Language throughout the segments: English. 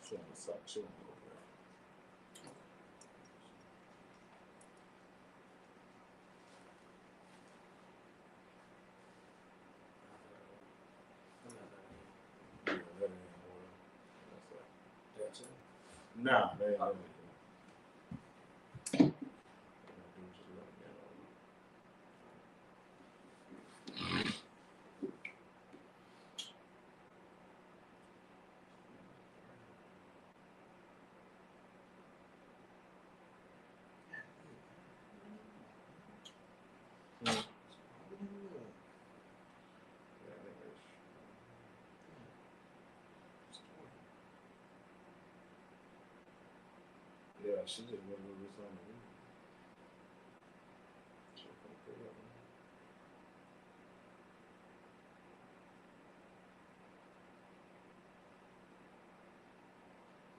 She on the side. She on the over there. Yeah, that ain't order. That's it. Nah, they ain't order. Yeah, she just went with this on the week.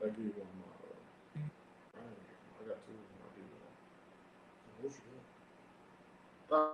I give you one more. I got two. I'll give you one. What you got?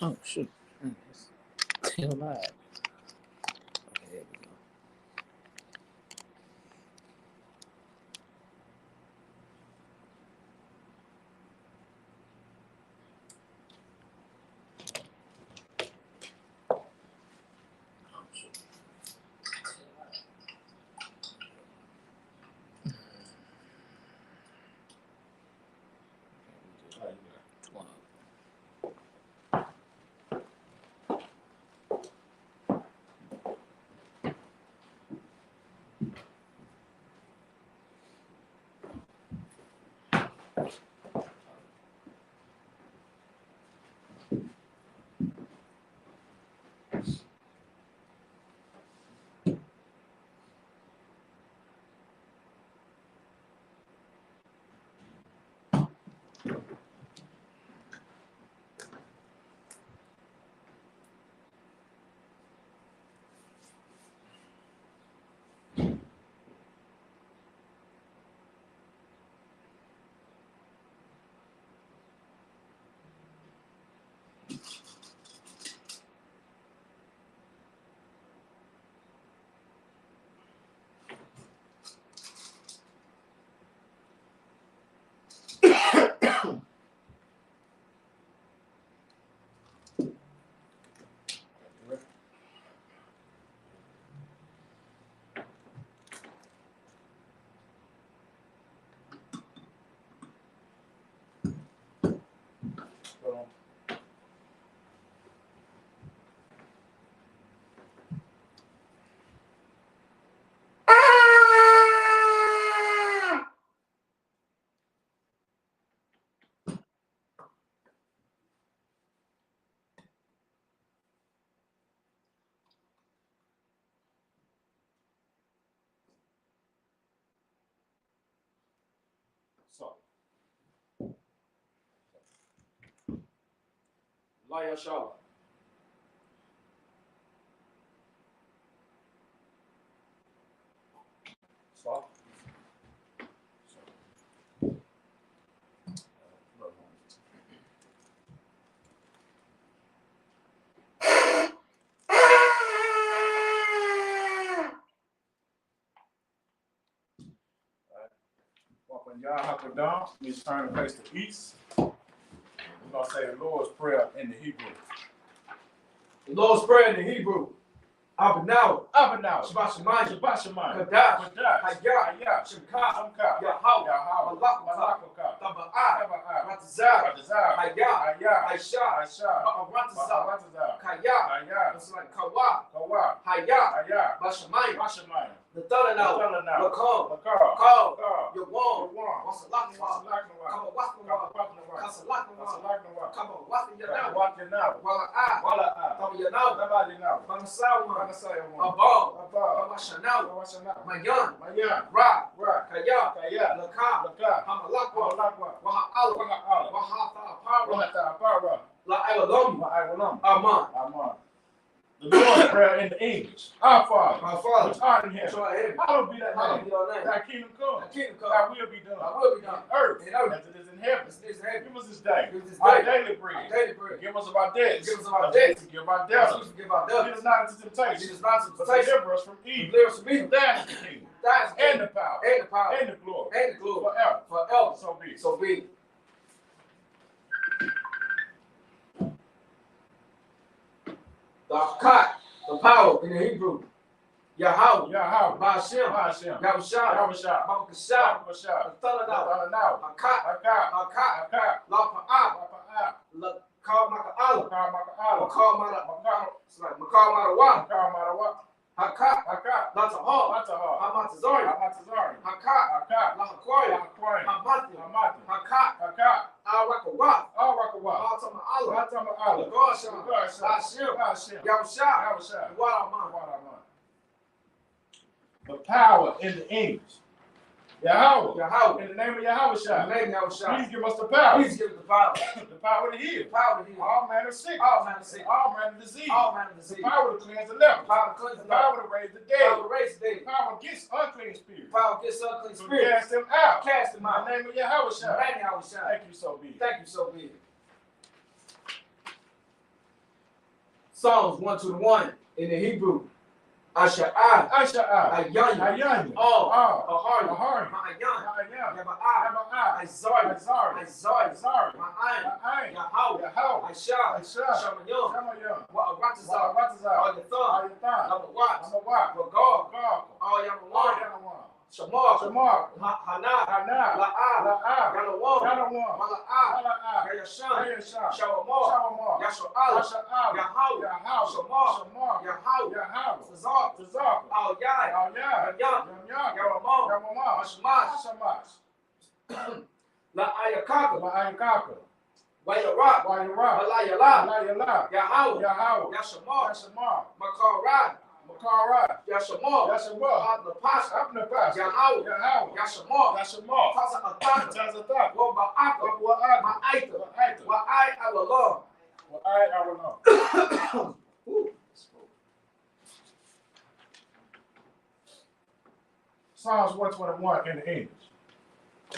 Oh shoot. It's still live. Okay, there we go. Oh shoot. How you got? 12. Mayashala. Stop. When y'all hop down, we turn to face the east. We're going to say the Lord's Prayer in the Hebrew. The Lord's Prayer in the Hebrew. Abinawa. Abinawa. Shabbat Shemayim. Shabbat Shemayim. Kadash. Kadash. Hayah. Hayah. Shemka. Shemka. Yahweh. Yahweh. Malakaka. Malakaka. Taba'ah. Taba'ah. Ratazah. Ratazah. Hayah. Hayah. Aisha. Aisha. Ratazah. Ratazah. Kaya. Hayah. It's like Kawa. Kawa. Hayah. Hayah. Bashamayim. Bashamayim. The Thalanaw. Lakal. Lakal. Lakal. Yawam. Yawam. Wasalaknawa. Kama Wasnawa. Kasalaknawa. Kama Wasnayanawa. Wala'ah. Wala'ah. Kama Yanawa. Tabalinawa. Manasawa. Manasayawa. Abal. Abal. Mawashanawa. Mawashanawa. Mayan. Mayan. Ra. Ra. Kaya. Kaya. Lakah. Lakah. Hamalakwa. Malakwa. Waha'ala. Waha'ala. Wahata'apara. Waha'apara. La'awalam. La'awalam. Aman. Amen. The Lord's Prayer in the English. Our Father, Our Father, which art in heaven, heaven, hallowed be thy hallowed be name. thy name. Thy kingdom come. Thy kingdom come. Thy will be done. Thy will be done. On earth, In earth, as it is in heaven. as it is in heaven. Give us this day Give us this our day daily bread. our daily bread. Give us of our debts. Give us of our as debts. we forgive our As we debtors. forgive our Lead debtors. us not into Lead temptation, us not into but temptation. deliver us from evil. Deliver us from evil. Thine is the kingdom, Thine is the and kingdom, the power, and the power, and the glory, and the glory, forever. forever. So be it. So be it. The Akkad, the power in the Hebrew. Yahweh. Yahweh. Ba'ashem. Ba'ashem. Yahushua. Yahushua. Babakashah. Babakashah. Thalanaw. Thalanaw. Akkad. Akkad. Akkad. Akkad. La'pa'ah. Rapa'ah. Lakal Maka'ala. Makar Maka'ala. Makal Mara. Makar. It's like Makal Marawa. Makar Marawa. Akkad. Akkad. Latahal. Latahal. Hamatazari. Hamatazari. Akkad. Akkad. Lahakwari. Lahakwari. Hamati. Hamati. Akkad. Akkad. Al-Rakawa. Al-Rakawa. Al-Tama'ala. Al-Tama'ala. Lagosha. Lagosha. Ba'ashem. Ba'ashem. Yahushua. Yahushua. Waraman. Waraman. The power in the English. Yahweh. Yahweh. In the name of Yahweh. In the name of Yahushua. Please give us the power. Please give us the power. The power to heal. The power to heal. All manner of sickness. All manner of sickness. All manner of disease. All manner of The disease. power to cleanse the leper. Power to cleanse The the power. power to raise the Power dead. to raise the dead. The power against unclean spirits. Power against unclean To spirits. cast them out. Cast them In out. the name of Yahweh. In the name of Yahushua. Thank you, so be it. Thank you, so be it. Psalms 121 in the Hebrew. Asha'ah. Asha'ah. Ayyan. Ayyan. All. Ahari. Ahari. Ahari. Ma'ayan. Ayyan. Yaba'ah. Yaba'ah. Izari. Izari. Izari. Izari. Ma'ayin. Ma'ayin. Yahweh. Yahweh. Aisha. Aisha. Shamayim. Shamayim. Wa'aratazah. Wa'aratazah. Al-Yathan. Ayathan. Lamawat. Amawat. Ragal. Ragal. Al-Yamawan. Yanawan. Shamar. Shamar. Hana. Hana. La'ah. La'ah. Yanawan. Yanawan. Mala'ah. Mala'ah. Yayashan. Yayashan. Shawamar. Shawamar. Yasha'ala. Yasha'ala. Yahweh. Yahweh. Shamar. Shamar. Yahweh. Yahweh. Tazar. Tazar. Al-Yai. Al-Yah. Yam. Yam. Yaramam. Yamamah. Hashmash. Shamash. La'ayakaka. La'ayakaka. Wayarak. Wayarah. Malayala. Malayala. Yahweh. Yahweh. Yashamar. Yashamar. Makarad. Makarah. Yashamar. Yashamar. Abnapasha. Abnapasha. Yahweh. Yahweh. Yashamar. Yashamar. Taza Ataka. Tazatha. Waba'aka. Wa'aka. Ma'aita. Wa'aita. Wa'ai Allah. Wa'ai Allah. Psalms 121 in the English.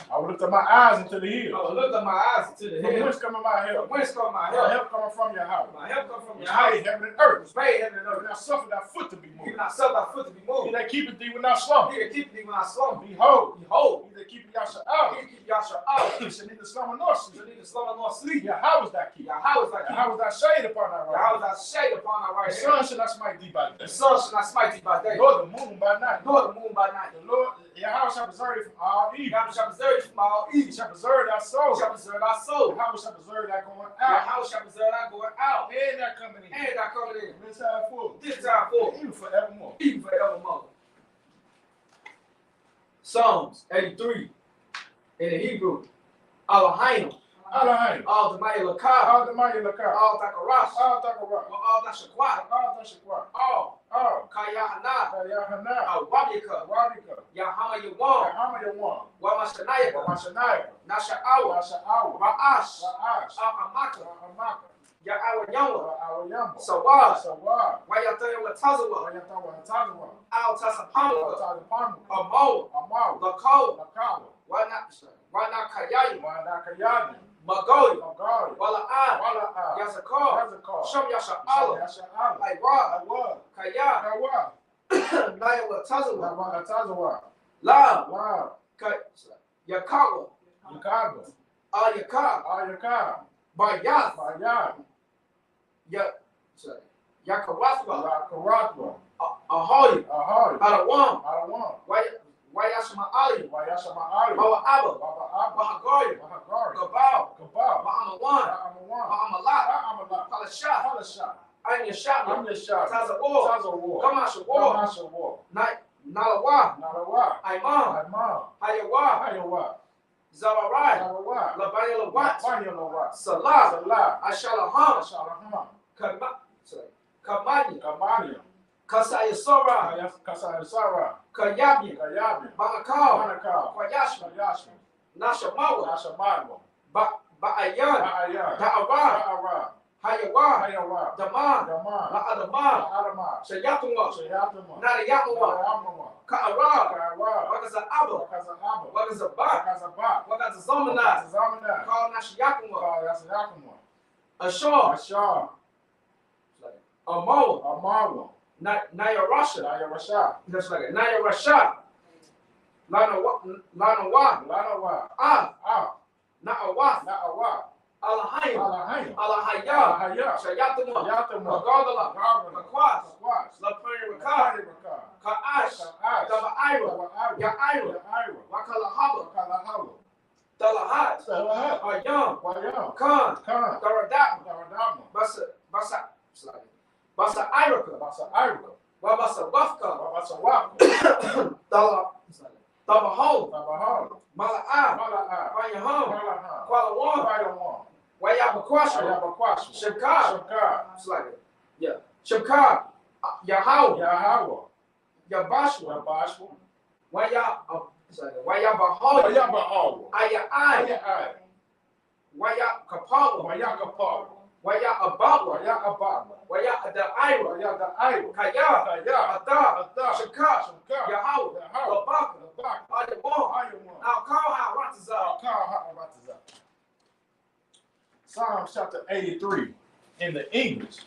I will lift up my eyes into the I hills. will lift up my eyes to the From hill. whence cometh my From help? whence come my My help? help coming from Yahweh. My help comes from Which Yahweh. made heaven and earth. Which made heaven and Will earth. not suffer thy foot to be Even moved. I suffer thy foot to be He moved. that keepeth thee will not slumber. He that keepeth thee when I slumber. Behold, Behold, he that keepeth Yahshua. he keep Yahshua. He shall neither slumber nor He sleep. shall neither slumber nor sleep. Yahweh is thy keeper. Yahweh is thy keeper. Yahweh is thy shade upon thy right Yahweh hand. is thy shade upon thy right The hand. sun shall not smite thee by The day, sun shall not smite thee by day, nor the moon by night. nor the moon by night. The Lord, Yahweh shall preserve thee from all evil. Yahweh shall preserve thee from all He evil. shall preserve thy soul. He shall preserve thy soul. Yahweh shall preserve thy going out Yahweh shall preserve thy going out and thy coming in. and thy coming in. This time forth, This time forth, even forevermore. even forevermore. Psalms 83 in the Hebrew. Elohim. Elohim. All the mighty Lakah. All the mighty Lakar. All Thakarash. All Thakarah. All Thashakwat. All Thashakwa. All All Kayahana. Yahana. Wabika. Wadika. Yahama Yawan. Yahama Yawan. Wamashanayaka. Wamashanayaka. Nasha'awa. Washa'awa. Ra'ash. Ra'ash. Amaka. Amaka. Ya our Yahweh. Our Yahweh. Sawad. Sawad. Why y'all think with Tazawa? Why y'all talking about Tazawa? Al Tasapama. Tazapamu. Amo. Amaw. Lakau. Lakawa. Why not Kayayi? Why not Kayani? Magoi. Magari. Wala An. Wala Yazakar. Yazakar. Shom Yasha Allah. Yasha Allah. Like Ra. Awa. Kaya. Kawa. Naya with Tazawa. Lawala Tazawa. Lam. Wow. Yakawa. Yakawa. Yakab. Ayaka. Bayath. Bayan. Yakawathwa. Karatwa. Ahoy. Ahoy. Adawam. Adawam. Why Yashma Ali? Why Yashama Ali? Bawa Abba. Baba Abba. Bahagoy. Bahagari. Gabal. Kabal. Bahamawan. Amawan. Bahamalat. Amalat. Palashah. Palasha. I'm your shot. I'm your shot. Taza War. Taza War. Kamasha War. Kamasha War. Nalawa. Nalawa. Imam. Imam. Hayawa. Hayawa. Zawarai. Zawarai. Labaya Lawat. Banya Lawat. Salah. Salah. Ashalaham. Ashalaham. Kamani. Kamania. Kasaya Sora. Kasaya Sara. Kayabi. Kayabi. Banakal. Manakal. Kwayashma. Yashma. Nashamawa. Nashamadwa. Ba'ayan. Ba'ayan. Da'awar. Ba'ara. Hayawa. Hayawa. Daman. Daman. La'adaman. Adama. Shayatunwa. Shayatama. Narayamawa. Narayamawa. Ka'ara. Karawa. Wagaza Abba. Wakaza Abba. Wagaza Ba. Wakaza Ba. Wagaza Zamana. Wakaza Zamana. Call Nashayatunwa. Yasayakama. Ashar. Ashar. Amawa. Amawa. Naya Rasha. Naya Rasha. That's like it. Naya Rasha. Lana Wa. Lanawa. Ah. Na'awath. Na'awa. Alahayim. Alahayim. Alahaya. Alahaya. Shayatunwa. Yatama. Magadala. Gargana. Kakwas. Kakwas. Lapari Rakar. Rakar. Ka'ash. Ka'ash. Daba Ira. Ira. Ya'ira. Ira. Wakalahaba. Kalahawa. Dalahat. Salahat. Ayam. Wayam. Khan. Khan. Daradam. Daradama. Basa Iraka. Basa Iraka. Wabasa Wafka. Basa Waka. Tabahol. Tabahal. Mala'ah. Mala'a. Wayaham. Malaha. Kuala Wan. Wayam. Wayabakwasha. Ayabakwasha. Shekar. Shakar. It's like it. Yeah. Shekar. Yahau. Yahawa. Yabashwa. Yabashwa. Wayabahol. Wayabahawa. Ayai. Ayai. Wayakapawa. Wayakapal. Wayabawa. Wayakababa. Wayadaira. Wayadaira. Kaya. Kaya. Ada. Ada. Shekar. Shakar. Yahau. Yahawa. Labaka. Labaka. Ayabon. Ayawan. Alkal Ratazal. Psalm chapter 83 in the English.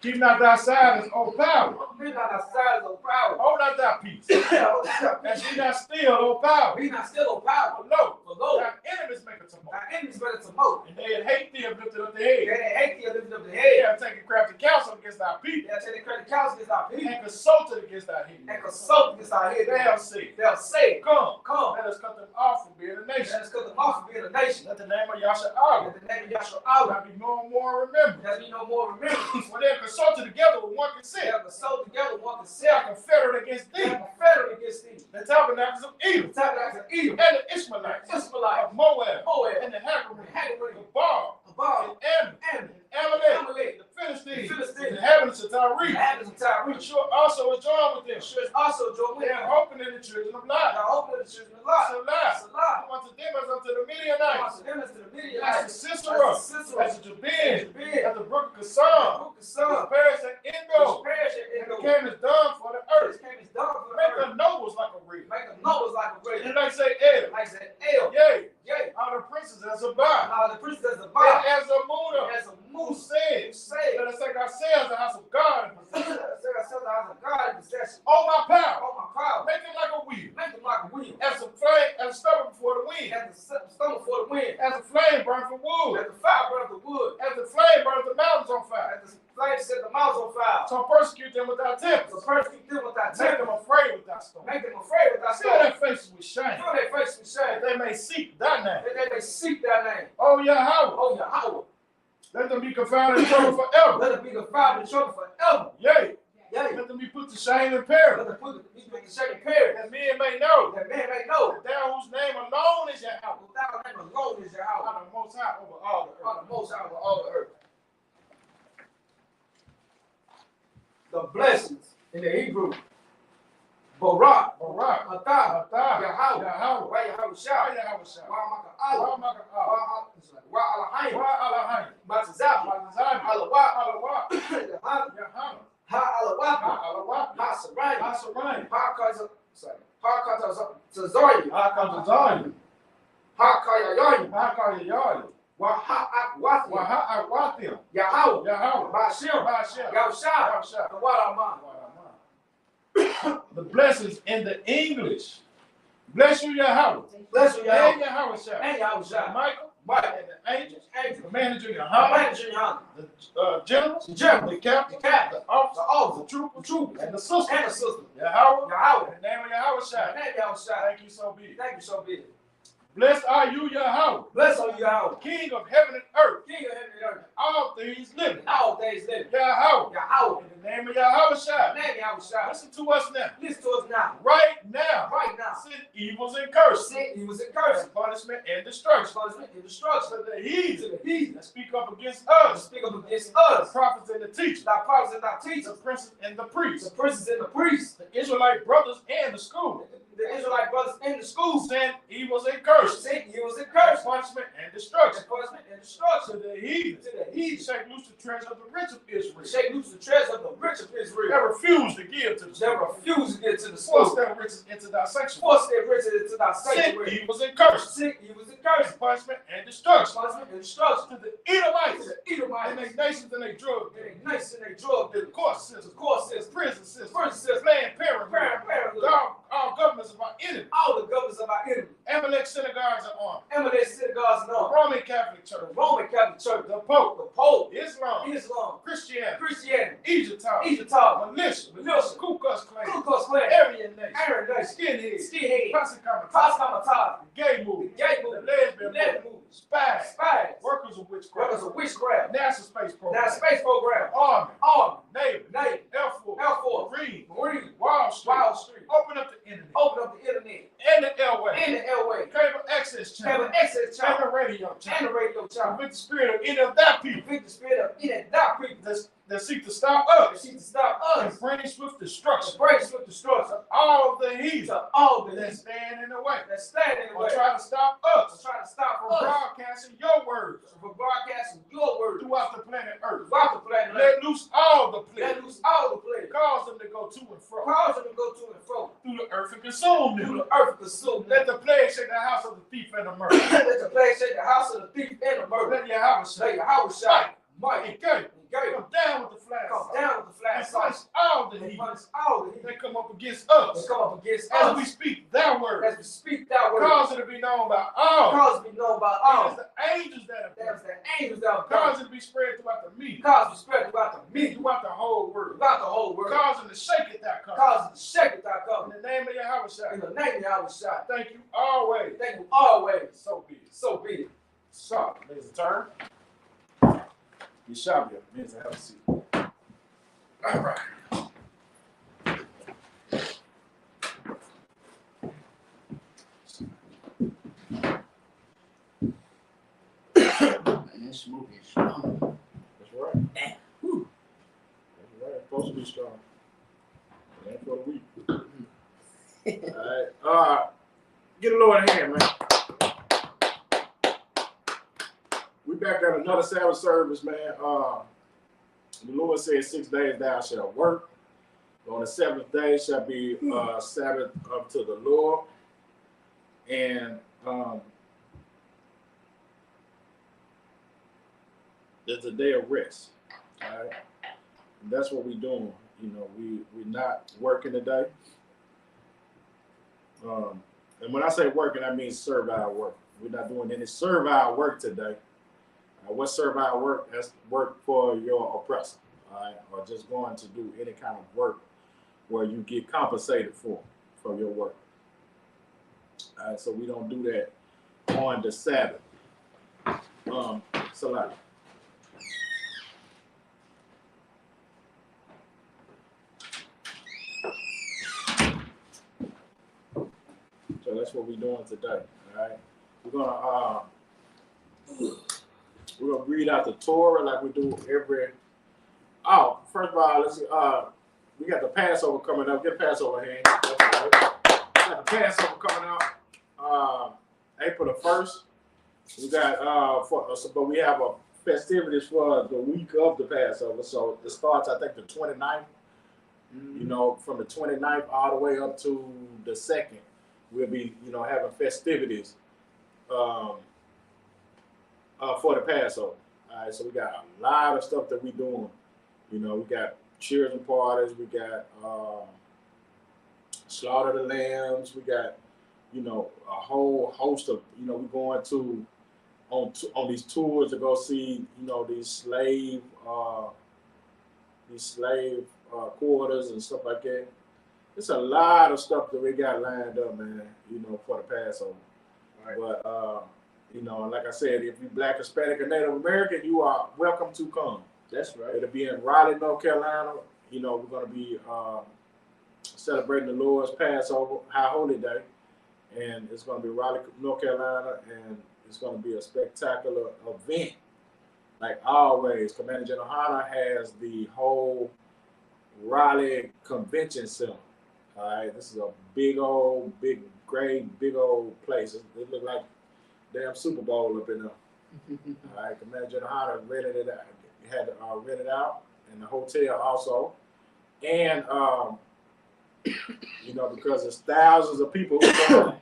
Keep not thy silence, O power. Be not outside of power. Hold not thy peace. And be not still, O power. Be not still of power. For lo, Below. thy enemies make a tumult. Thy enemies better to moat. And they that hate thee have lifted up their They head. that hate thee are lifted up the They head. have taken crafty counsel against thy people. They have taken credit counts against our people. And consulted against thy And heathen. consult against our head. They have said, They'll say, Come, come. let us cut them off from being a Let nation. us cut them off from being a nation. Let the name of Yasha In Allah the name of Yahshua Allah. be no more remembered. That we no more remember. For they have consulted together with one They consent. have consult together one They consent. are confederate against They thee. are confederate against thee. The tabernacles of Edom. The tabernacles of Edom. And the Ishmaelites. Ishmaelites. Of Moab. Moab. And the Hagarim. Hagarim. The Baal. Abal. And Ammon. Amalek. Amalek. The Philistines. The Philistines. The inhabitants of The Tyre. inhabitants of Tyre. Yeshua also was joined with them. Sure is also joined with They them. are hoping in the children of Lot. Now open the children of Lot. Salah. Salah. Who unto them as unto the Midianites. To them as to the As Midianites. the Sisera. As the Sisera. As the Jabin. Jabin. As the brook of Kasam. Book of As Psalms. Paris and Which Indo. perish in And Indo. became as dung for the earth. Which came as dung for the Make earth. the nobles like a reed. Make the numbers like a great. And they say, El. Like said, El. Yea. Yea. All the princes as a bar. Now the priest as a And body. as a Muda. As a Who moose. said, Say. let us take ourselves the house of God and possess. Say ourselves the house of God in possession. Oh my power. Oh my power. Make it like a wheel. Make them like a wheel. As a flame, as a stubble before the wind. As the stomach for the wind. As a flame burns for wood. As the fire burns the wood. As the flame burns the mountains on fire. As the flame set the mouths on fire. So persecute them without So tempest. persecute them with that Make temper. them afraid without storm. Make them afraid with that Fill storm. their faces with shame. Fill their face with shame. That they may seek thy name. That they may seek thy name. Oh Yahweh. Oh Yahweh. Let them be confounded in trouble forever. Let it be the fire in trouble forever. Yea. Yea. Let them be put to shame and peril. Let them put the shame period. That men may know That man may know that thou whose name alone is Yahweh. without name alone is Yahweh. Are the most high over all the earth. On the most high of all the earth. The blessings in the Hebrew. Barak. Barak. Atah. Atah. Yahweh. Yahweh. Why Yahweh Shah. Yahweh Shah. Why Maka Allah. Wa Maka Allah. Why Alahayim. Wa Alahayim. Matzabi. Matzabi. Alawat, Alawat, Yahana, Yahana, Ha Alawat, Alawat, Ha Sarai, Hasarai, Ha Tazari, Hakazazari, Ha Kayayani, Hakayayari, Wa Ha Akwathi, Waha'awathim, Yahweh, Yahweh, Bashir, Bashar, Yahushua, Yahshua. the Wadaman. The blessings in the English. Bless you, Yahweh. Bless you, And Yahweh. Yahweh Shah. And Yahushua. Michael, Mike, and the angels, angel, the manager, the Yahweh, manager, Yahweh, the generals, the general, the captain, the captain, the officer, the officer, the trooper, the trooper, and the sister. and the sister. Yahweh, Yahweh. in the name of Yahweh Shah. In the name of Yahushua. Thank you so be it. Thank you so be it. Blessed are you, Yahweh, Bless on you, Yahweh, King of heaven and earth, King of heaven and earth, all things living. and all days living. Yahweh, Yahweh. in the name of Yahweh Shah. In the name of Yahushua. Listen to us now. Listen to us now. Right now. Right now. Sin, evils, and curses. Sin, evils, and curses. And punishment and destruction. Punishment and destruction. To the heathen To the heathen that speak up against to us. speak up against The us. prophets and the teachers. Thy prophets and thy The teachers. princes and the The priests. princes and the priests. The Israelite brothers and the school. The Israelite brothers in the schools. Sin, evils, and curses. Sin, evils, and And curses. punishment and destruction. And punishment and destruction. To the heathen. To the heathen. Shake loose the treasure of the rich of Israel. Shake loose the treasure of the rich of They Israel. refuse to give to the They poor. refuse to get to the Force school. their riches into thy sanctuary. Force their riches into thy Sin, sanctuary. evils, and curses. Sin, evils, and curses. And punishment and destruction. Punishment and destruction. To the To Edomites. the And Edomites. they nations and they drug And dealers. they nice and they drug The dealers. court system. The court system. Prison system. Prison system. Planned Parenthood. Parenthood. All governments of our enemy. All the governors of our enemy. Amalek synagogues and armed. Eminent synagogues and The all. Roman Catholic The Church. Roman Catholic Church. The Pope. The Pope. Islam. Islam. Christianity. Christianity. Egyptology. Egyptology. Militia. Militia. Ku Klux Klan. Ku Klux Klan. Aryan Nation. Aryan Nation. Skinheads. Skinhead. Posse Comitatus. Pascamatata. The gay The movement. gay The movement. lesbian Lesbian movement. movement. Spies. Spies. Workers of witchcraft. Workers of witchcraft. NASA space program. Now space program. Army. Army. Navy. Navy. Air Force. Air Force. Marine. Marine. Wall Street. Wall Street. Open up the internet. Open up the internet. And the airway. And the airway. Cable access channel. Have an access And channel. the radio And channel. the radio channel. With the spirit of any of that people Convict the spirit of in and out people that seek to stop that us seek to stop and us. bring swift To destruction bring swift destruction. to all the heathen To all the that that stand in the way stand in the or way. try to stop To us try to stop from us broadcasting your words from broadcasting your word throughout the planet Earth. throughout the planet. Let loose all the Let players. loose all the players. Cause them to go to and fro Cause them to go to and fro through the earth and consume through them. the earth and consume them. Let the plague shake the house of the thief and the murderer. Let the plague shake the house of the thief and the murderer. Let Yahweh Let shake. Yahweh shine. Mike, And Gay, Gary, come down with the flag. come down with the flag And sight. punish all the And heathen punish all the heathen that come up against that us come up against as we us speak that word. as we speak that word. Cause it to be known by all. Cause it be known by It all. is the angels that have There's done. the angels that have done. Cause it to be spread throughout the media, Cause it to spread throughout the media, throughout the whole world. throughout the whole world. Cause them to shake it that comes. Cause it to shake it that In comes. the name of Yahweh Shai. In the name of Yahweh Shai. Thank you always. Thank you always. So be it. So be it. So, there's a turn. You shall be a means to have a seat. All right. Man, smoking strong. That's right. Damn. That's right. It's supposed to be strong. It ain't for the weak. All right. Get a Lord hand, man. We back at another Sabbath service, man. The Lord said 6 days thou shalt work. On the seventh day shall be Sabbath unto the Lord. And it's a day of rest. All right. And that's what we're doing. You know, we're not working today. And when I say working, I mean servile work. We're not doing any servile work today. What servile work? That's work for your oppressor, all right? Or just going to do any kind of work where you get compensated for your work. All right, so we don't do that on the Sabbath. Salah. So that's what we're doing today. All right, we're gonna read out the Torah like we do every. Oh, first of all, let's see. We got the Passover coming up. Get the Passover hand. That's right. We got the Passover coming up. April the 1st. We got but we have a festivities for the week of the Passover. So it starts, I think, the 29th. You know, from the 29th all the way up to the 2nd, we'll be, you know, having festivities for the Passover. All right, so we got a lot of stuff that we doing. You know, we got children parties, we got slaughter the lambs, we got, you know, a whole host of, you know, we're going to on these tours to go see, you know, these slave quarters and stuff like that. It's a lot of stuff that we got lined up, man, you know, for the Passover. Right. But, you know, like I said, if you're Black, Hispanic, or Native American, you are welcome to come. That's right. It'll be in Raleigh, North Carolina. You know, we're going to be celebrating the Lord's Passover, High Holy Day. And it's going to be Raleigh, North Carolina, and it's going to be a spectacular event. Like always, Commander General Hunter has the whole Raleigh Convention Center. All right, this is a big old place. It look like damn Super Bowl up in there. All right, Commander General Hunter rented it out. Had to rent it out, and the hotel also. And you know, because there's thousands of people who come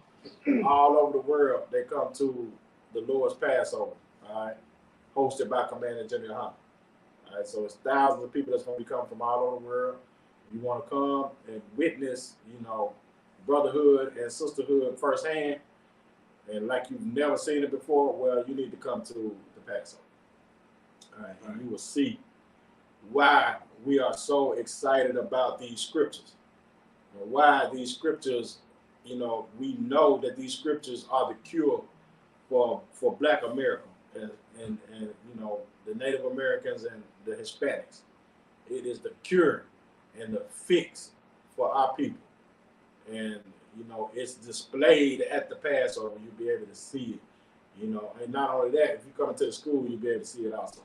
all over the world, they come to the Lord's Passover. All right, hosted by Commander General Hunter. All right, so it's thousands of people that's going to be coming from all over the world. You want to come and witness, you know, brotherhood and sisterhood firsthand, and like you've never seen it before, well, you need to come to the Passover. All right, and you will see why we are so excited about these scriptures. And why these scriptures, you know, we know that these scriptures are the cure for Black America and you know, the Native Americans and the Hispanics. It is the cure and the fix for our people. And, you know, it's displayed at the Passover. You'll be able to see it, you know. And not only that, if you come into the school, you'll be able to see it also.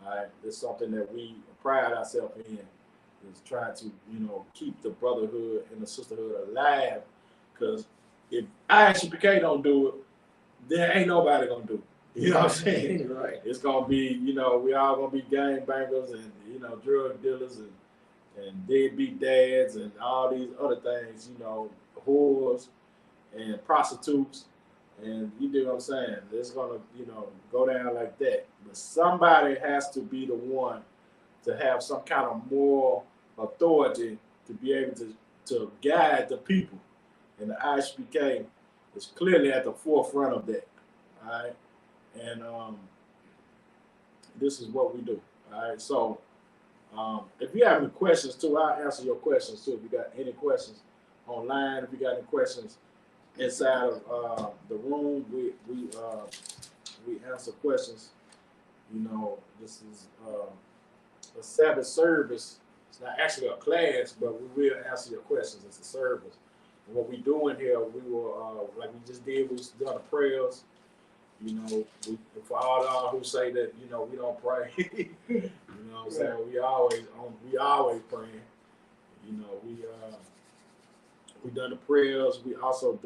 All right, it's something that we pride ourselves in, is trying to, you know, keep the brotherhood and the sisterhood alive. Because if ISUPK don't do it, there ain't nobody gonna do it. You know what I'm saying? Right. It's gonna be, you know, we all gonna be gangbangers and, you know, drug dealers and deadbeat dads and all these other things, you know, whores and prostitutes. And you do what I'm saying? It's gonna, you know, go down like that. But somebody has to be the one to have some kind of moral authority to be able to guide the people. And the ISPK is clearly at the forefront of that. All right. And this is what we do. All right. So if you have any questions too, I'll answer your questions too. If you got any questions online, if you got any questions inside of the room, we answer questions. You know, this is a Sabbath service. It's not actually a class, but we will answer your questions. It's a service. And what we doing here, we will, like we just did, we done the prayers. You know, for all y'all who say that, you know, we don't pray. You know what I'm saying? We always praying. You know, we done the prayers. We also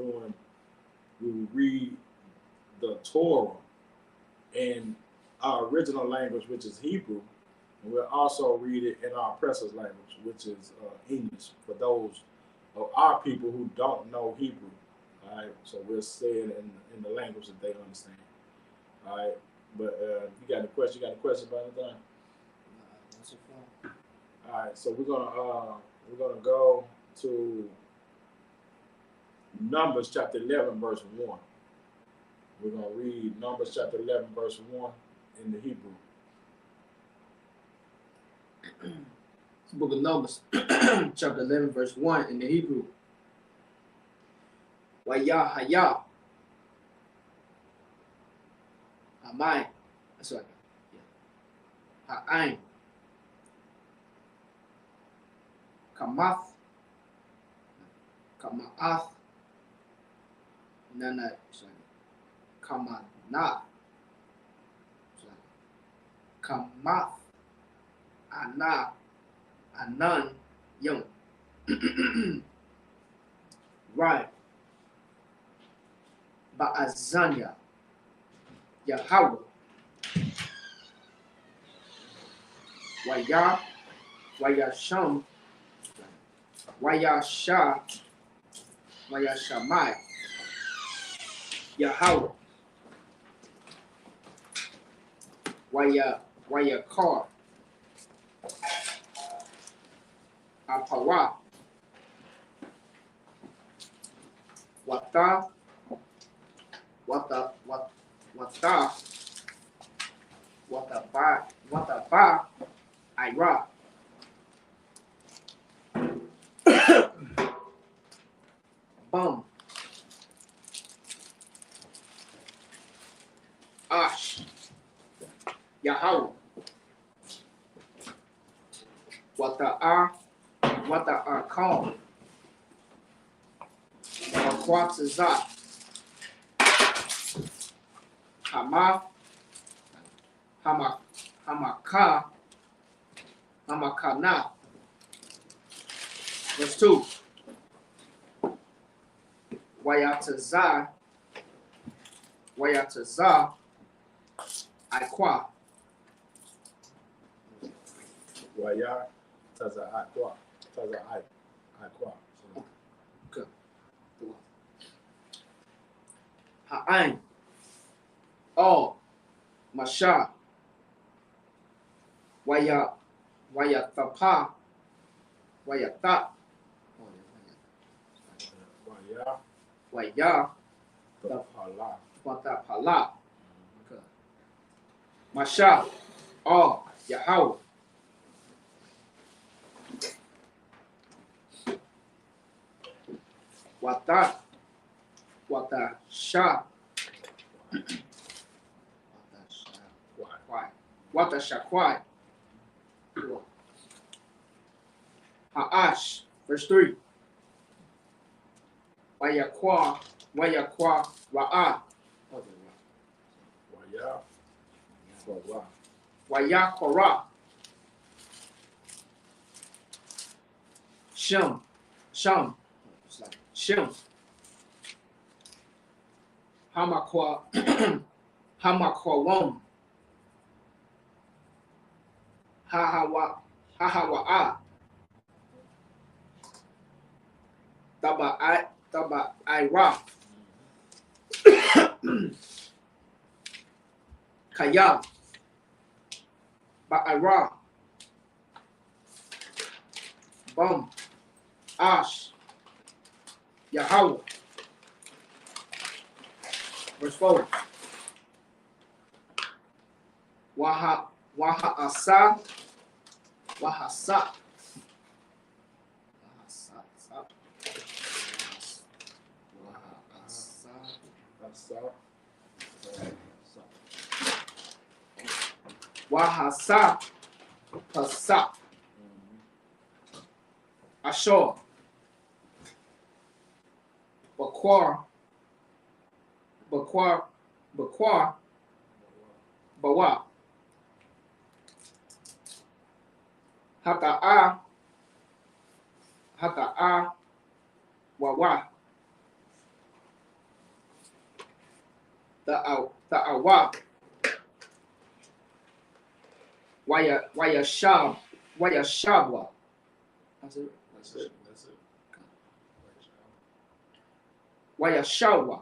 we read the Torah in our original language, which is Hebrew, and we'll also read it in our oppressor's language, which is English, for those of our people who don't know Hebrew. All right, so we'll say it in the language that they understand. All right, but if you got any questions, about anything? All right, so we're gonna go to Numbers chapter 11, verse 1. We're gonna read Numbers chapter 11, verse 1 in the Hebrew. It's the book of Numbers, chapter 11, verse 1 in the Hebrew. Waya haya. Amai. That's right. Yeah. Ha'ain. Kamath. Kama'ath. Nana. Kamana. Kamath. Ana. Anan. Yom. Right. Ba'azanya. Yahweh. Waya, Waya Sham, Waya Shah, Waya Shamai, Yahweh, Waya Kar, Apawa, Wata, Wata Ba, Ira, Bum, Ash, Yahweh, Wata Kal, Wakwatazah, Hama, Hamaka, Hamakana. Verse 2. Wayatazah, Aikwa. Waya Taza Aqua. Taza Aqua. Good. Ha'ain. All. Masha. Wayatapa. Wayata. Waya. Tapala. Watapala. Good. Masha. All. Yahweh. Wata Sha. Wata Shakwai. Ha'ash. Verse 3. Wayakwa Wa'a. Waya. Wawa. Wayakora. Shem. It's like Shem. Hamakwawam. Hahawa'a. Taba Ira. Kaya. Ba'ira. Bum. Ash. Yahweh. Verse 4. Wahasa. Wahasa. Pasa. Ashor. Bakwar. Bawa. Hata'a. Wawa. Ta'awa. Wayashabwa. That's it. Wayashawa.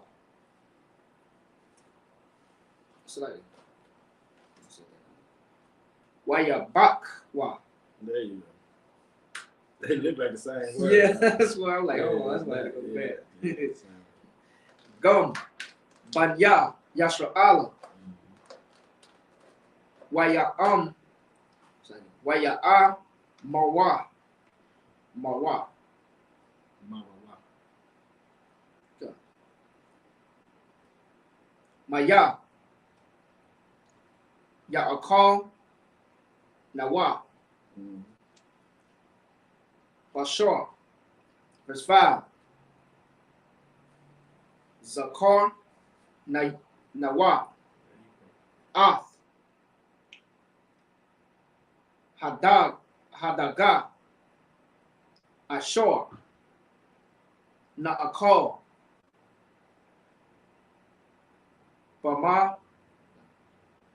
Wayabakwa. There you go. They look like the same word. Yeah, that's why I'm like, oh, that's why I go back. Gum. Banya. Yashra'ala. Waya'a. Marwa. Good. Maya. Ya'akal. Nawa. Bashar. Verse 5. Zakar. Nawa. Ath. Hadaga. Ashor. Na'akal.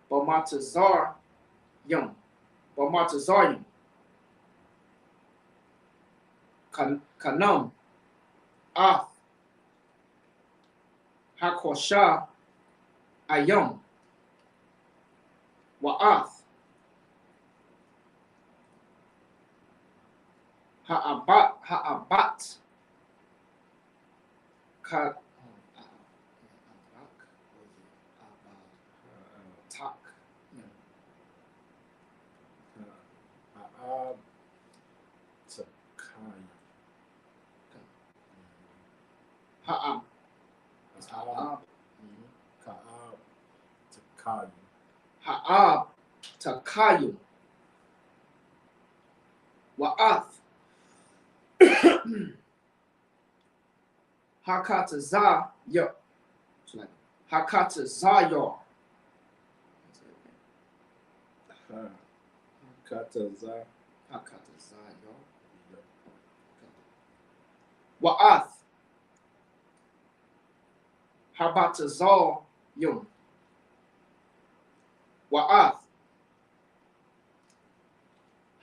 Bamatazar. Yum. Bamatazayim. Kanam. Ath. Hakosha. Ayam. Wa'ath. Ha'abat. Tak. Ha'ab. Ha'ab. Takayim. Wa'ath. Hakataza. Yo. Hakatazayor. Kataza. Hakatazayor. Wa'ath. Habatazal yum. Wa'ath.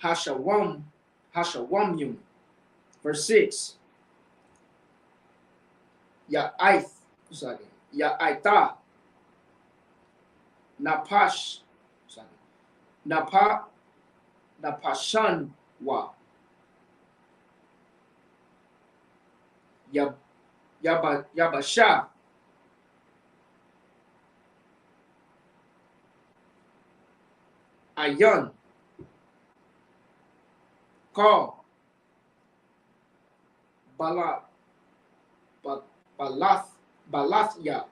Hashawam yum. Verse 6. Ya'aitha. Napash. Napashan wa. Yabasha. Ayan. Call. Balathya.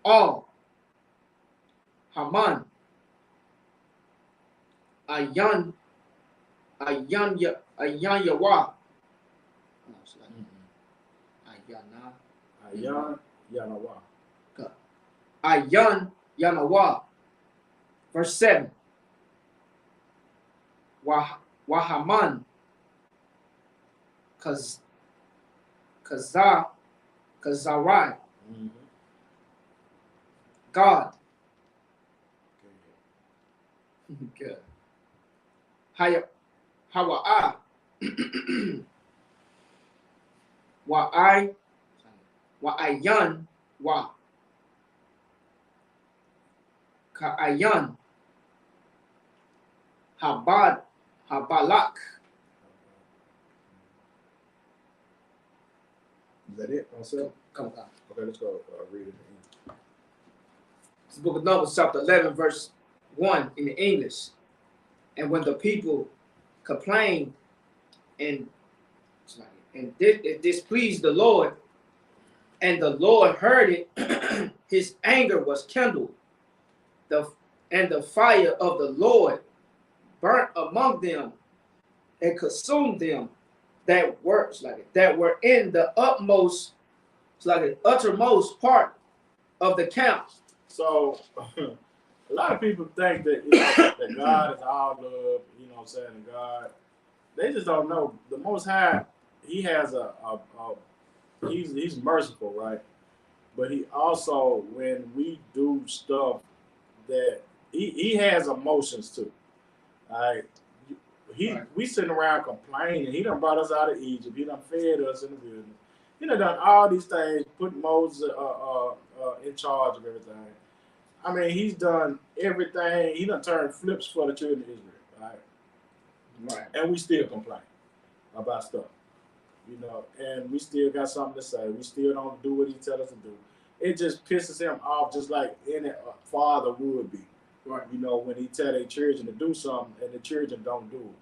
All. Haman. Ayan Yawa. Ayan Yanawa. Ayan Yanawa. Verse 7. Wahaman. Kazarai. God. Good. Hawa'a. Wa'ayan wa. Ka'ayan. Habalak. Is that it? Also? Come on. Okay, let's go read it. It's the book of Numbers, chapter 11, verse 1 in the English. And when the people complained and it displeased the Lord, and the Lord heard it, his anger was kindled. And the fire of the Lord burnt among them and consumed them that were in the uttermost part of the camp. So a lot of people think that, that God is all love, what I'm saying, and God, they just don't know. The Most High, he has he's merciful, right? But he also, when we do stuff that he has emotions too. Right? We sitting around complaining. He done brought us out of Egypt. He done fed us in the wilderness. He done all these things, put Moses in charge of everything. I mean, he's done everything. He done turned flips for the children of Israel, right? Right. And we still complain about stuff, and we still got something to say. We still don't do what he tells us to do. It just pisses him off, just like any father would be. Right. When he tell their children to do something and the children don't do it,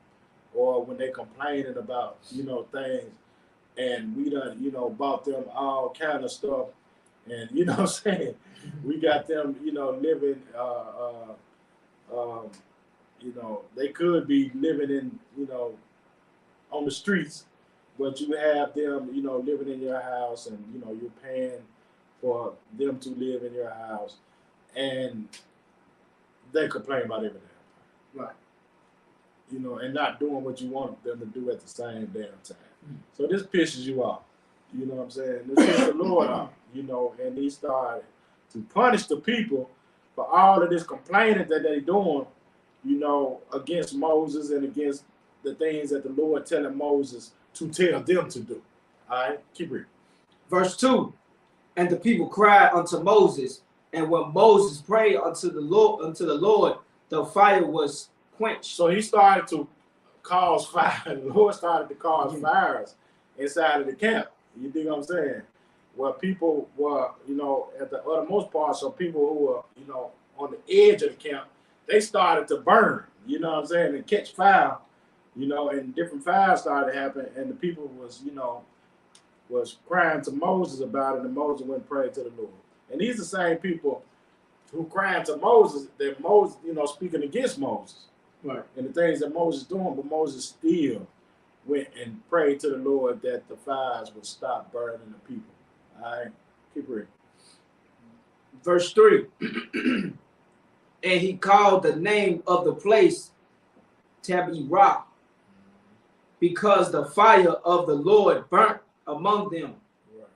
or when they complaining about, things, and we done, bought them all kind of stuff, and what I'm saying, we got them, living, they could be living in, on the streets, but you have them, living in your house, and you're paying for them to live in your house, and they complain about everything. Right. And not doing what you want them to do at the same damn time. So this pisses you off. You know what I'm saying? This pisses the Lord off, and he started to punish the people for all of this complaining that they're doing, against Moses and against the things that the Lord telling Moses to tell them to do. All right, keep reading. Verse 2. And the people cried unto Moses, and when Moses prayed unto the Lord, the fire was quenched. So he started to cause fire. The Lord started to cause fires inside of the camp. You dig what I'm saying? Where people were, at the uttermost part, so people who were, on the edge of the camp, they started to burn, you know what I'm saying, and catch fire, and different fires started to happen, and the people was crying to Moses about it, and Moses went and prayed to the Lord. And these are the same people who crying to Moses, that Moses, speaking against Moses. Right. And the things that Moses doing, but Moses still went and prayed to the Lord that the fires would stop burning the people. All right, keep reading. Verse 3. And he called the name of the place Tabirah, because the fire of the Lord burnt among them. Right.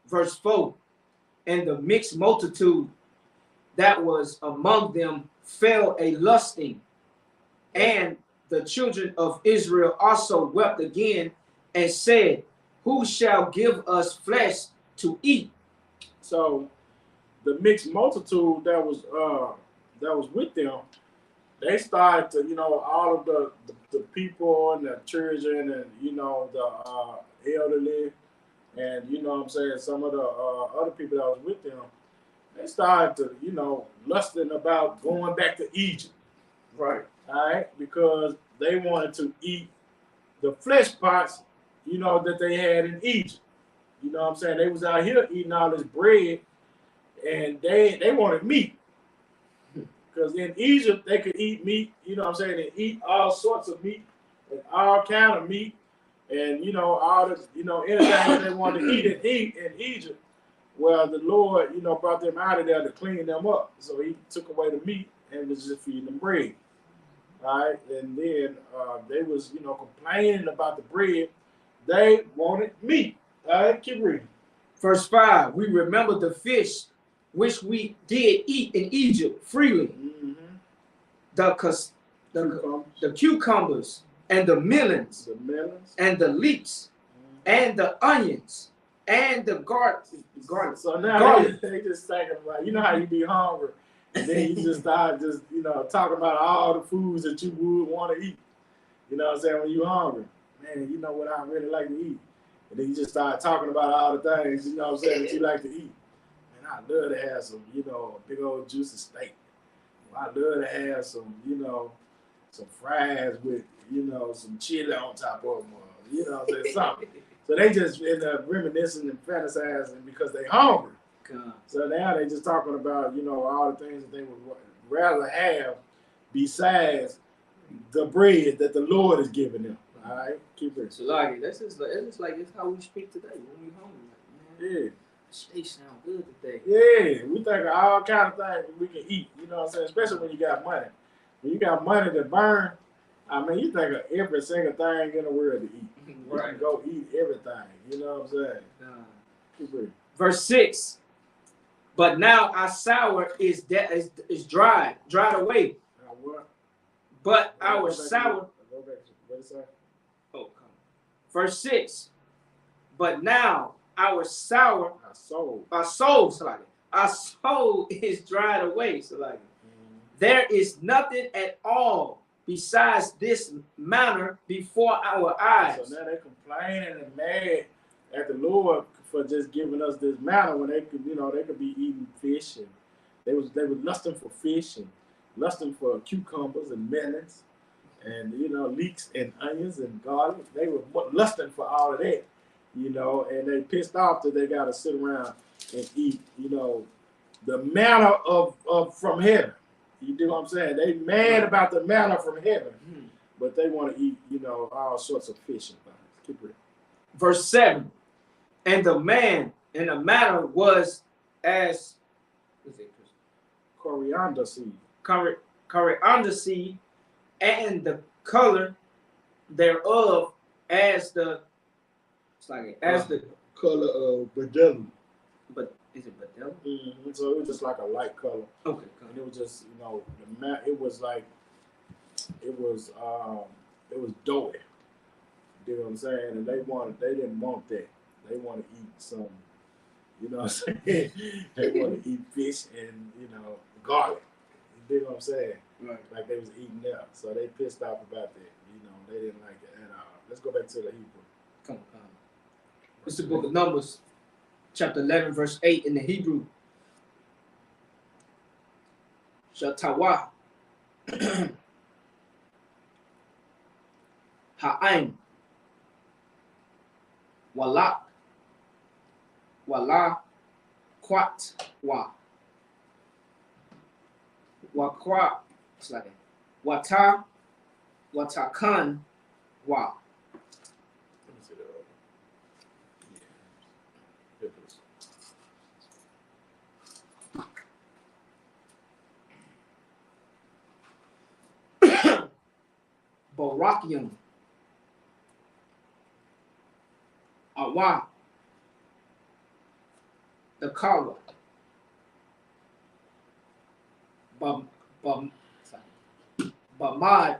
Verse 4. And the mixed multitude that was among them fell a lusting, and the children of Israel also wept again and said, who shall give us flesh to eat? So the mixed multitude that was with them, they started to, all of the people and the children and the elderly, and what I'm saying, some of the other people that was with them, they started to, lusting about going back to Egypt. Right. All right, because they wanted to eat the flesh pots, that they had in Egypt. You know what I'm saying? They was out here eating all this bread, and they wanted meat. Because in Egypt, they could eat meat, they eat all sorts of meat, and all kind of meat, and, all this, anything that they wanted to eat in Egypt. Well, the Lord, brought them out of there to clean them up. So he took away the meat and was just feeding them bread. All right, and then they was, complaining about the bread. They wanted meat. All right, keep reading. Verse 5. We remember the fish which we did eat in Egypt freely. Mm-hmm. The cucumbers and the melons, and the leeks, and the onions, and the garlic. So now they just thinking about, how you be hungry, and then you just start talking about all the foods that you would want to eat. You know what I'm saying? When you're hungry, man, you know what I really like to eat. And then you just start talking about all the things, that you like to eat. And I love to have some, a big old juicy steak. I love to have some, some fries with, some chili on top of them, something. So they just end up reminiscing and fantasizing because they hungry. God. So now they just talking about, all the things that they would rather have besides the bread that the Lord is giving them. All right, keep it. So like that's just like it's how we speak today when we hungry. Like, man, Yeah. they sound good today. Yeah, we think of all kind of things we can eat. You know what I'm saying? Especially when you got money. When you got money to burn, you think of every single thing in the world to eat. Right. You can go eat everything. You know what I'm saying? Keep it. Verse 6. But now our sour is dried away. What? But our sour. Go back. What is that? Oh, come on. Verse 6. But now our soul is dried away. So like, there is nothing at all besides this manna before our eyes. So now they're complaining and mad at the Lord for just giving us this manna when they could, they could be eating fish, and they were lusting for fish and lusting for cucumbers and melons and leeks and onions and garlic. They were lusting for all of that, and they pissed off that they got to sit around and eat, the manna of from heaven. You do what I'm saying? They mad about the manna from heaven, but they want to eat, all sorts of fish and things. Keep reading. Verse 7. And the manna was as coriander seed. Coriander seed, and the color thereof as the color of bdellium. But is it bdellium? So it was just like a light color. Okay. And it was just, it was like it was doughy. You know what I'm saying? And they didn't want that. They want to eat some, you know what I'm saying? They want to eat fish and, garlic. You know what I'm saying? Right. Like they was eating there. So they pissed off about that. They didn't like it at all. Let's go back to the Hebrew. Come on. It's the book of Numbers, chapter 11, verse 8 in the Hebrew. Shatawa. Ha'ain. Wala. Wala. Quat. Wa. Wakwa. It's like that. Wata. Watakan. Wa. Let me see that. Here it is. Barakium. Awa. The Kawa. Bamad.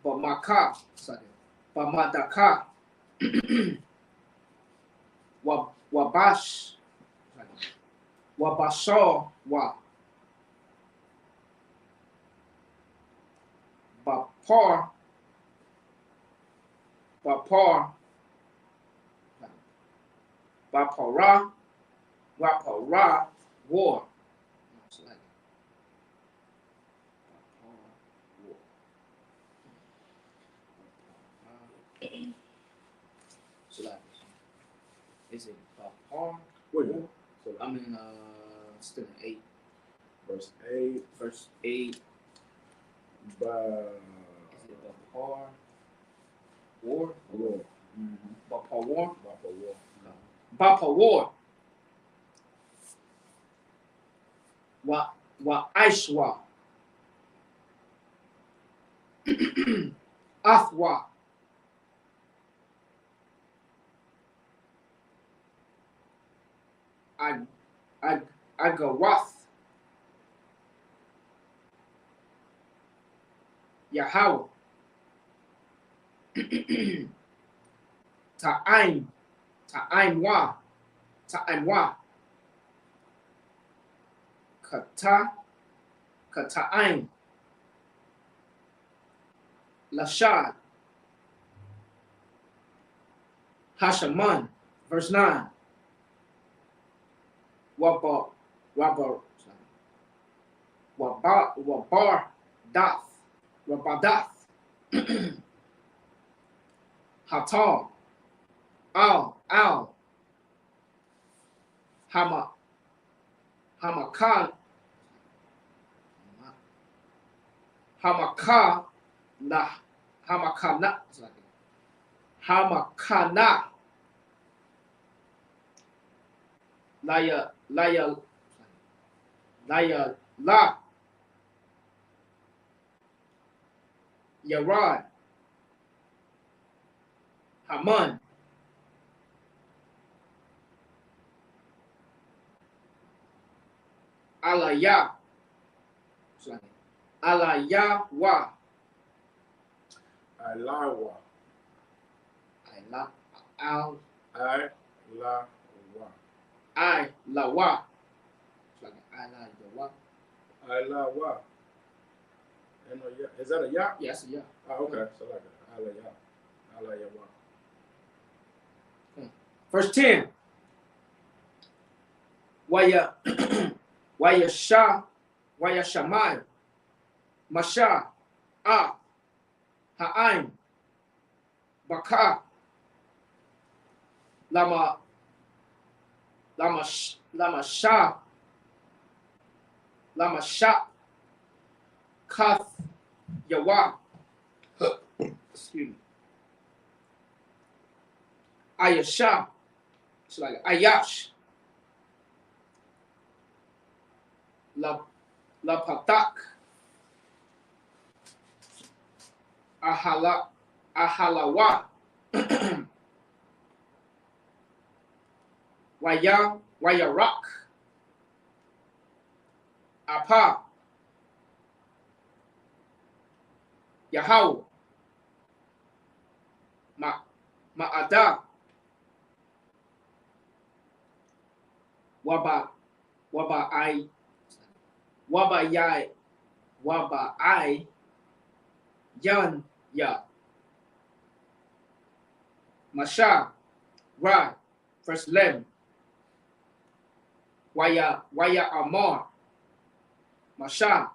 Bamaka. Bamadaka. Wabash. Wabashaw. Wa. Bapar. Bapar. Bapara. Wapara. War. Is it Bapar? Wait a minute. I mean, still in 8. Verse 8. Verse 8. Is it Bapar? War? War. Bapar War? Bapa war. Bapar War. Wa Aishwa. Athwa. Agawath. Yahweh. Ta'aim. Ta'aimwa. Ta'aimwa. Kata'aim. Lashad. Hashaman. Verse 9. Wabar Dath. Rabadath. Hatar. Al. Hamakan. Hamakana. Hamakana. La. Yarad. Haman. Alaya. Alayawa. Alawa. Alawa. Alawa. Is that a ya? Yes, yeah. Oh, okay. So like Alaya. Alayawa. Verse 10. Waya Shamai. Masha. Ha'aim. Baka. Lama Sha. Kath. Yawa. Excuse me. Ayasha. It's like Ayash. La Patak. Ahalawa. Wayarak. Apa. Yahweh. Ma'ada. Waba I yan ya. Masha Ra, verse 11. Waya Amar. Masha.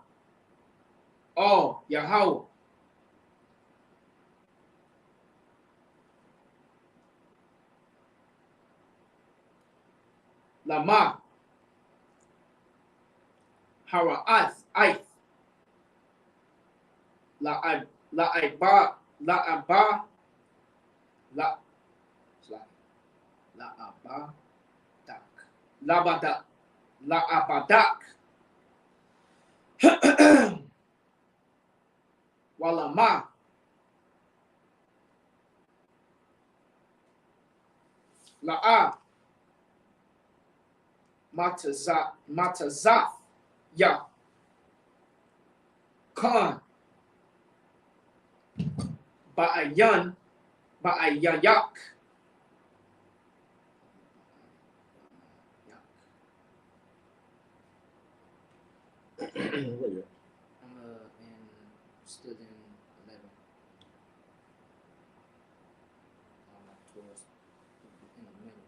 Oh Yahweh. Lama. Hara'ath. Aith. La'aba. La'abadak. Walama. La'a. Matazaf. Ya. Khan. Ba'ayayak. Where you at? I'm still in 11. Towards in the middle.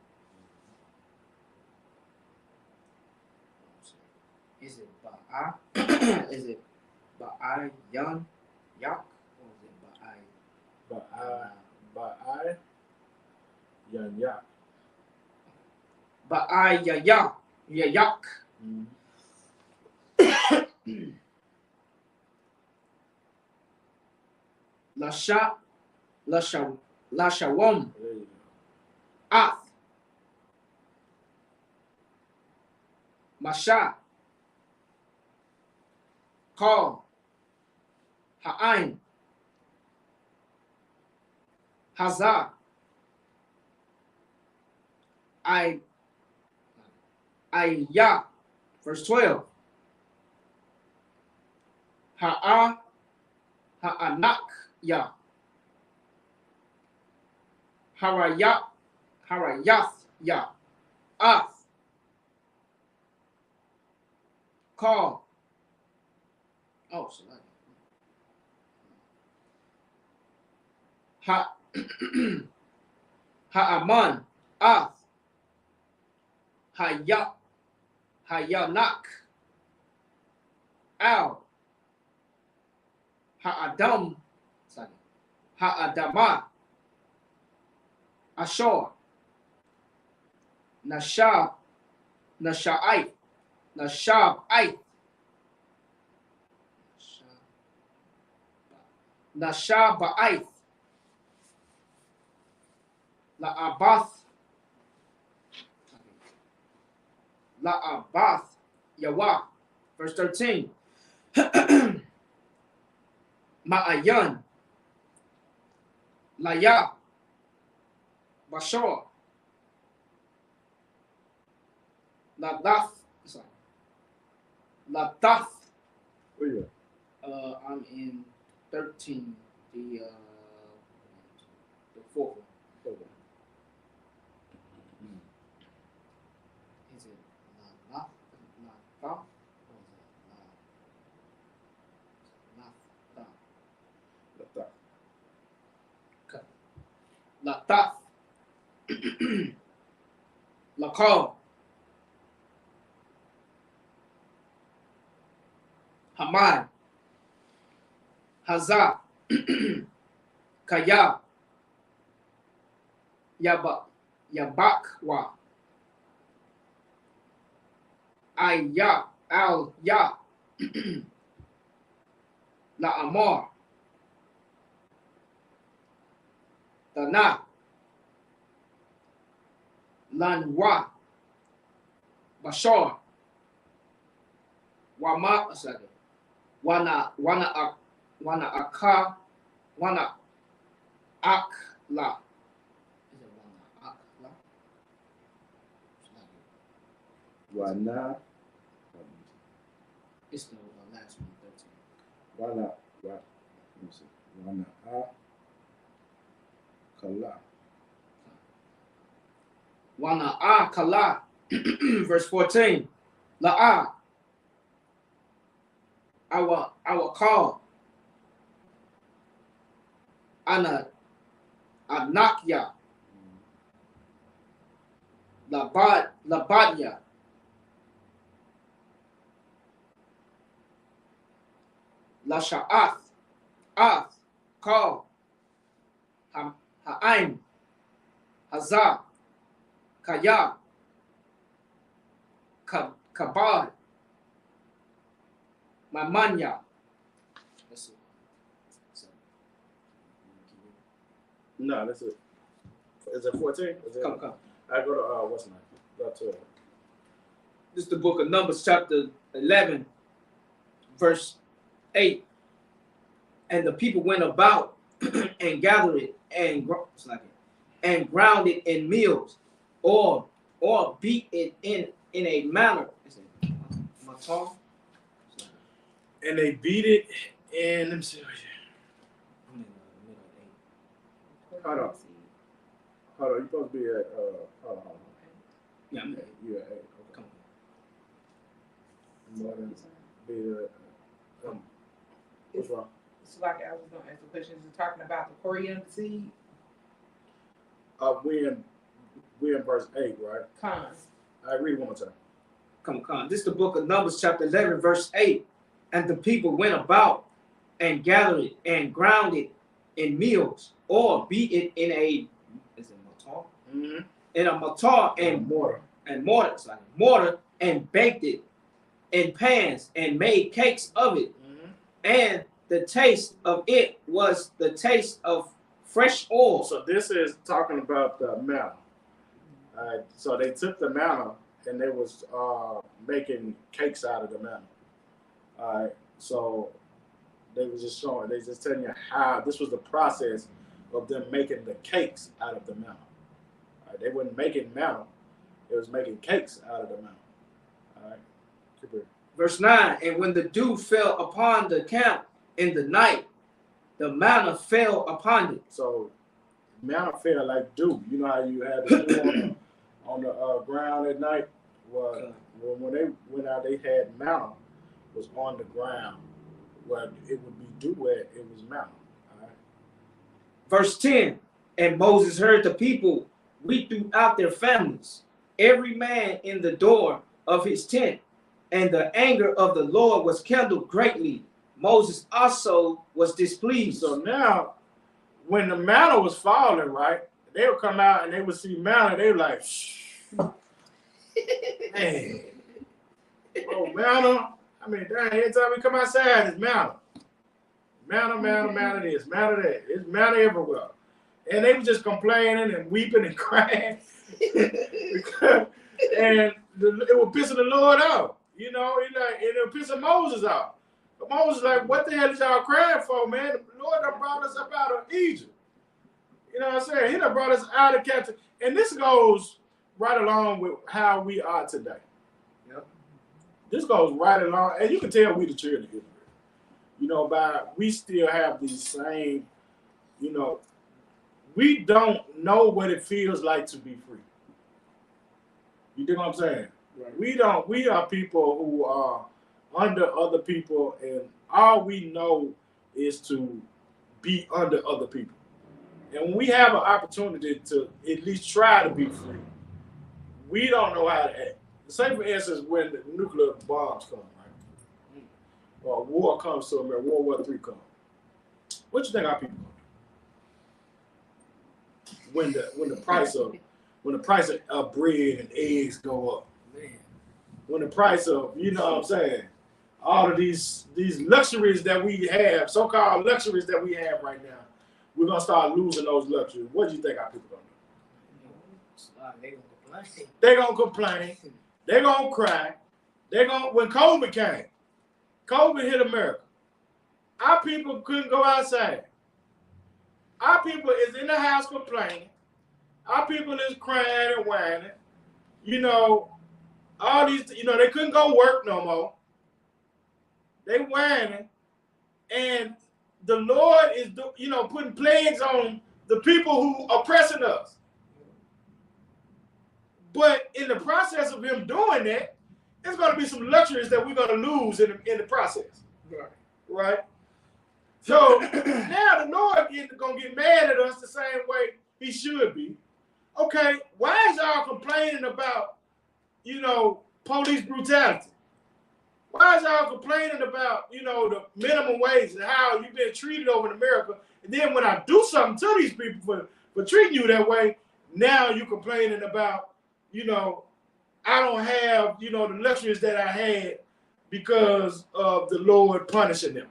Is it Ba'a? Is it Ba'a Yan Yak? Or is it Ba'ai yan ya. Ba'ayayak. Yayak. Lashawam. There you Ath. Masha. Call. Ha'ain. Hazah. Ya. Verse 12. Ha'anak ya. Harayath ya. Ath. Call. Oh, sorry. Ha'aman. Ath. Hayanak. Al. Ha'adam. Ha'adama. Ashor. Nashab. Nasha'ith. Nashaba'ith. La'abath. Yawah. Verse 13. Ma'ayan. Laya. Bashor. Ladath. Where you at? I'm in 13. The fourth one. Okay. Is it La? Or is it Lata. Lataf. Lakal. Hamad. Hazah. Kaya. Yabakwa. Aya. Al Ya. La'amar. Tana. Lanwa. Bashar. Wana Aka. Wana Akla. Is it Akla? Wana. It's the last one, 13. Wana. Let me see. Wana'a kala. Verse 14. La'a. I will call. Ana Anakya. Labadya. Lasha'ath. Ath. Call. Ha'aim. Hazah. Kaya. Kabad. Mamanya. Let's see. No, that's it. Is it 14? Come. I go to what's name? Go to This is the book of Numbers, chapter 11, verse 8. And the people went about and gathered it and ground it in mills, or beat it in a manner. and they beat it in. Let me see. Hold on. You're supposed to be at hold on. Yeah, I'm there. You're at 8. Okay. Come More than be what's wrong? It's like I was going to ask the question. Is it talking about the coriander seed? We in verse 8, right? Cons. I read one more time. Come. This is the book of Numbers, chapter 11, verse 8. And the people went about and gathered it and ground it in mills, or beat it in a mortar? Mm-hmm. In a mortar and mortar, and baked it in pans and made cakes of it. Mm-hmm. And the taste of it was the taste of fresh oil. So this is talking about the manna. So they took the manna and they was making cakes out of the manna. All right. So they was just showing, they just telling you how this was the process of them making the cakes out of the manna. All right. They weren't making manna; they was making cakes out of the manna. All right. Keep it. Verse 9. And when the dew fell upon the camp in the night, the manna fell upon it. So manna fell like dew. You know how you had the dew on the ground at night? Well, when they went out, they had manna was on the ground. Where it would be dew at, it was manna. All right. Verse 10. And Moses heard the people weep throughout their families, every man in the door of his tent. And the anger of the Lord was kindled greatly. Moses also was displeased. So now, when the manna was falling, right, they would come out and they would see manna. They were like, shh. Hey. Oh, manna. I mean, dang, every time we come outside, it's manna. Manna this, manna that. It's manna everywhere. And they were just complaining and weeping and crying. And it was pissing the Lord out. You know, and it was pissing Moses out. But Moses like, what the hell is y'all crying for, man? The Lord done brought us up out of Egypt. You know what I'm saying? He done brought us out of captivity. And this goes right along with how we are today. Yep. This goes right along, and you can tell we the children of Israel. You know, we still have these same, you know, we don't know what it feels like to be free. You dig what I'm saying? Right. We are people who are under other people, and all we know is to be under other people. And when we have an opportunity to at least try to be free, we don't know how to act. Say, for instance, when the nuclear bombs come, right? Or war comes to America, World War III comes. What you think our people do? When the price of bread and eggs go up, man. When the price of, you know what I'm saying, all of these luxuries that we have, so-called luxuries that we have right now, we're gonna start losing those luxuries. What do you think our people gonna do? They're gonna complain. They're gonna cry. When COVID came, COVID hit America. Our people couldn't go outside. Our people is in the house complaining. Our people is crying and whining. You know, all these, you know, they couldn't go work no more. They whining. And the Lord is, putting plagues on the people who are oppressing us. But in the process of him doing that, there's going to be some luxuries that we're going to lose in the process. Right? So now the Lord is going to get mad at us the same way he should be. Okay, why is y'all complaining about, police brutality? Why is y'all complaining about, the minimum wage and how you've been treated over in America? And then when I do something to these people for treating you that way, now you're complaining about, I don't have, the luxuries that I had because of the Lord punishing them.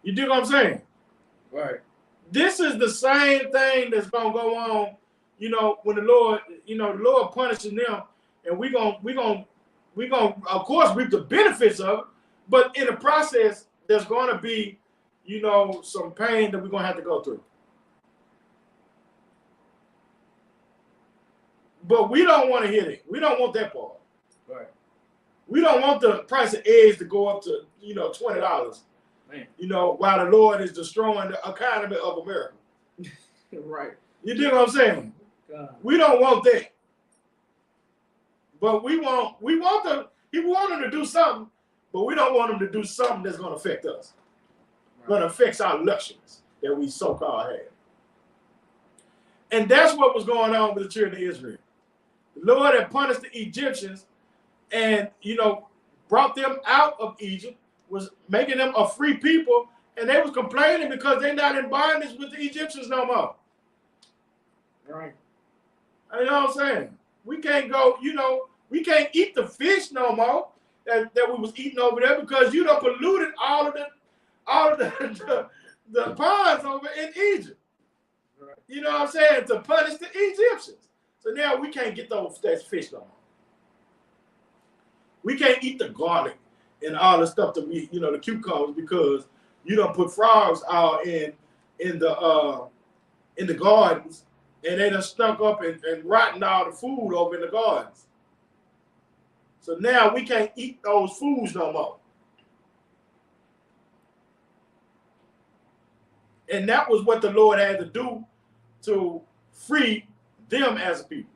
You dig what I'm saying? Right. This is the same thing that's gonna go on, when the Lord, the Lord punishing them, and we gonna of course reap the benefits of it, but in the process, there's gonna be, some pain that we're gonna have to go through. But we don't want to hear it. We don't want that part. Right. We don't want the price of eggs to go up to, $20. Man. While the Lord is destroying the economy of America. Right. You dig what I'm saying? God. We don't want that. But we want them, he want them to do something, but we don't want them to do something that's going to affect us. Right. Going to affect our luxuries that we so-called have. And that's what was going on with the children of Israel. The Lord had punished the Egyptians and, brought them out of Egypt, was making them a free people, and they was complaining because they're not in bondage with the Egyptians no more. Right. You know what I'm saying? We can't go, we can't eat the fish no more that we was eating over there because you done polluted all of the ponds over in Egypt. Right. You know what I'm saying? To punish the Egyptians. So now we can't get that fish no more. We can't eat the garlic and all the stuff that we, the cucumbers, because you don't put frogs out in the gardens, and they done stunk up and rotten all the food over in the gardens. So now we can't eat those foods no more. And that was what the Lord had to do to free them as a people.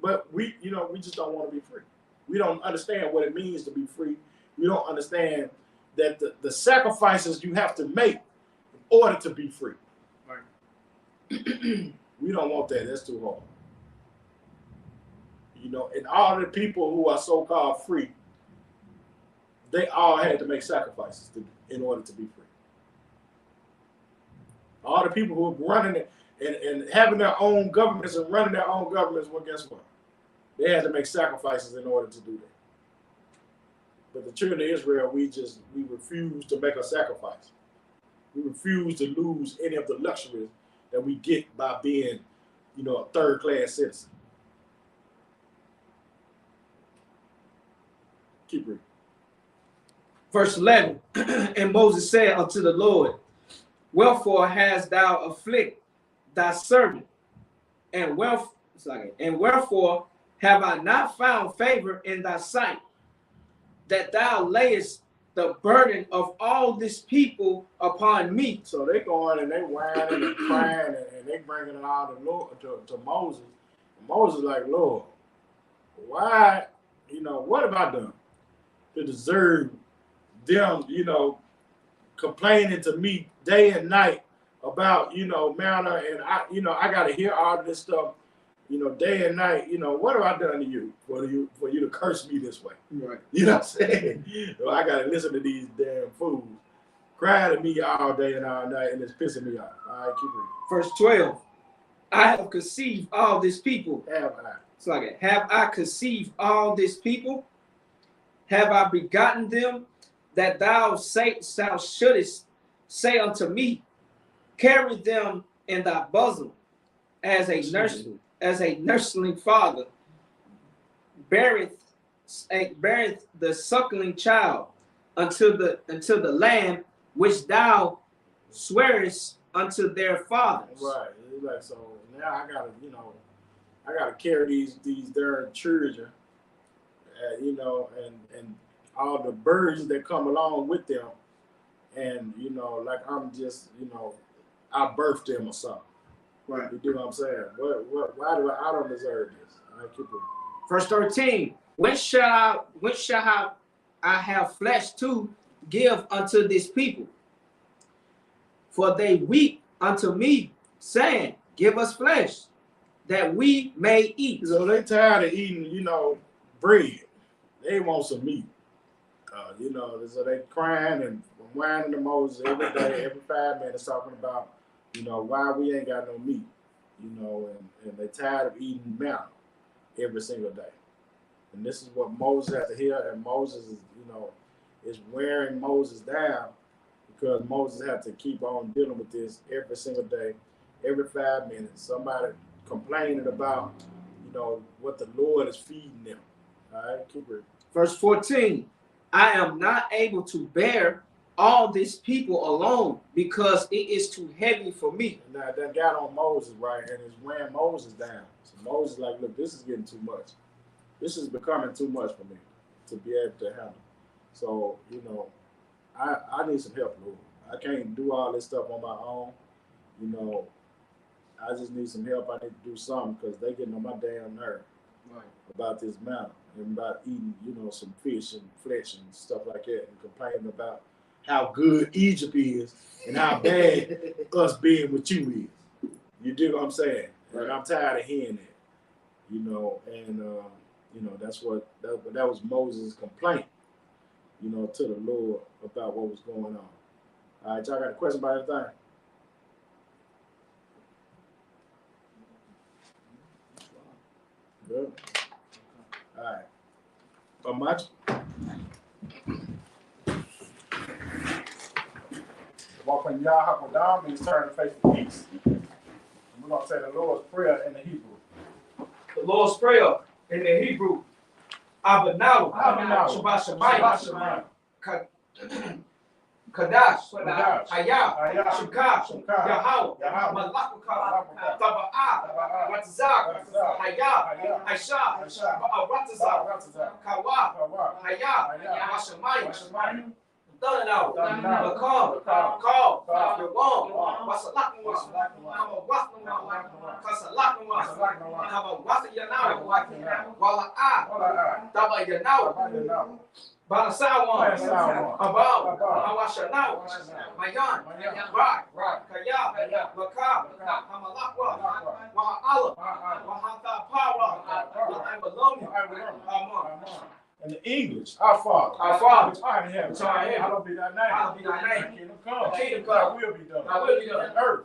But we just don't want to be free. We don't understand what it means to be free. We don't understand that the sacrifices you have to make in order to be free. Right. We don't want that. That's too hard. And all the people who are so-called free, they all had to make sacrifices in order to be free. All the people who are running it and having their own governments and running their own governments, well, guess what? They had to make sacrifices in order to do that. But the children of Israel, we refuse to make a sacrifice. We refuse to lose any of the luxuries that we get by being, a third-class citizen. Keep reading. Verse 11, and Moses said unto the Lord, wherefore hast thou afflicted thy servant? And wherefore have I not found favor in thy sight, that thou layest the burden of all this people upon me? So they going and they whining and crying and they bringing it all to Lord to Moses. And Moses like, Lord, why, what have I done to deserve them, complaining to me day and night about, manna, and I got to hear all of this stuff, day and night. What have I done to you for you to curse me this way? Right. You know what I'm saying? I got to listen to these damn fools crying to me all day and all night, and it's pissing me off. All right, keep reading. Verse 12, I have conceived all this people. Have I conceived all this people? Have I begotten them, that thou shouldest say unto me, carry them in thy bosom, as a nursling father beareth the suckling child until the land which thou swearest unto their fathers. Right. Like, so now I gotta carry these their children, and all the burdens that come along with them and you know, like I'm just, you know, I birthed them or something. Right. You do what I'm saying? Why do I don't deserve this? I keep it. Verse 13. When shall I have flesh to give unto this people? For they weep unto me, saying, give us flesh, that we may eat. So they tired of eating, you know, bread. They want some meat. You know, so they crying and whining to Moses every day, every 5 minutes, talking about, you know, why we ain't got no meat. You know, and they tired of eating manna every single day. And this is what Moses has to hear, and Moses is, you know, is wearing Moses down because Moses had to keep on dealing with this every single day, every 5 minutes. Somebody complaining about, you know, what the Lord is feeding them. All right, keep it. Verse 14. I am not able to bear all these people alone because it is too heavy for me. And now that got on Moses, right, and it's wearing Moses down. So Moses like, look, this is getting too much. This is becoming too much for me to be able to handle. So, you know, I need some help, Lord. I can't do all this stuff on my own. You know, I just need some help. I need to do something because they getting on my damn nerve about this matter and about eating, you know, some fish and flesh and stuff like that and complaining about how good Egypt is and how bad us being with you is. You do what I'm saying? And I'm tired of hearing that. You know, and you know, that's what that was Moses' complaint, you know, to the Lord about what was going on. All right, y'all got a question about anything? Good. All right. But much. Walk when y'all hop down means turn to face the east. And we're gonna say the Lord's Prayer in the Hebrew. The Lord's Prayer in the Hebrew. Abanaw, Shabbat Shemayim, Kadash, Hayah, Shukah, Yahweh, Malakukah, Taba'ah, Ratzak, Hayah, Aisha, Ratzak, Kawa, Hayah, Hashemayim, Dunanow, Bakal, Call, Yawam, Wasalakwa, Kasalakwa, Kabawasa Yanaw, Wala'a, Daba Yanaw, Balasawan, Abal, Hawashanaw, Mayan, Rai, Kaya, Bakal, Hamalakwa, Wa'ala, Wahata Para, Amen. In the English, our Father, which art in heaven, hallowed be thy name. Thy kingdom come. Thy will be done.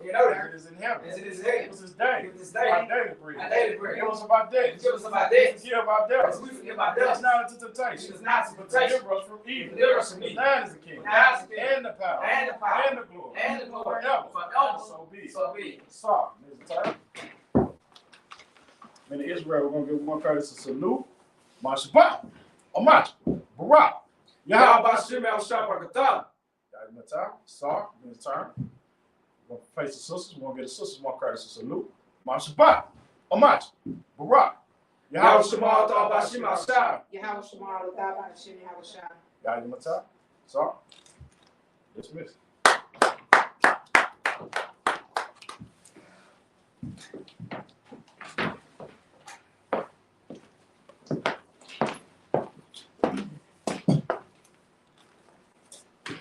In earth, as it is in heaven. Give us this day our daily bread. Give us our debts. Forgive our debts. Lead us not into temptation. But deliver us from evil. Thine is the kingdom, and the power, and the glory, forever. So be it. So, Mr. Turner. In Israel, we're going to give one courtesy salute. Mashaba. Amach, Barak, Yahweh Bashim El Shabakata. Yahweh Sar, in his turn. We're going to face the sisters. We're going to get the sisters one courtesy salute. Mashaba, Amach, Barak, Yahweh Shemal Bashim El Shab. Yahweh Shemal Bashim El Shab. Yahweh Sar, dismissed.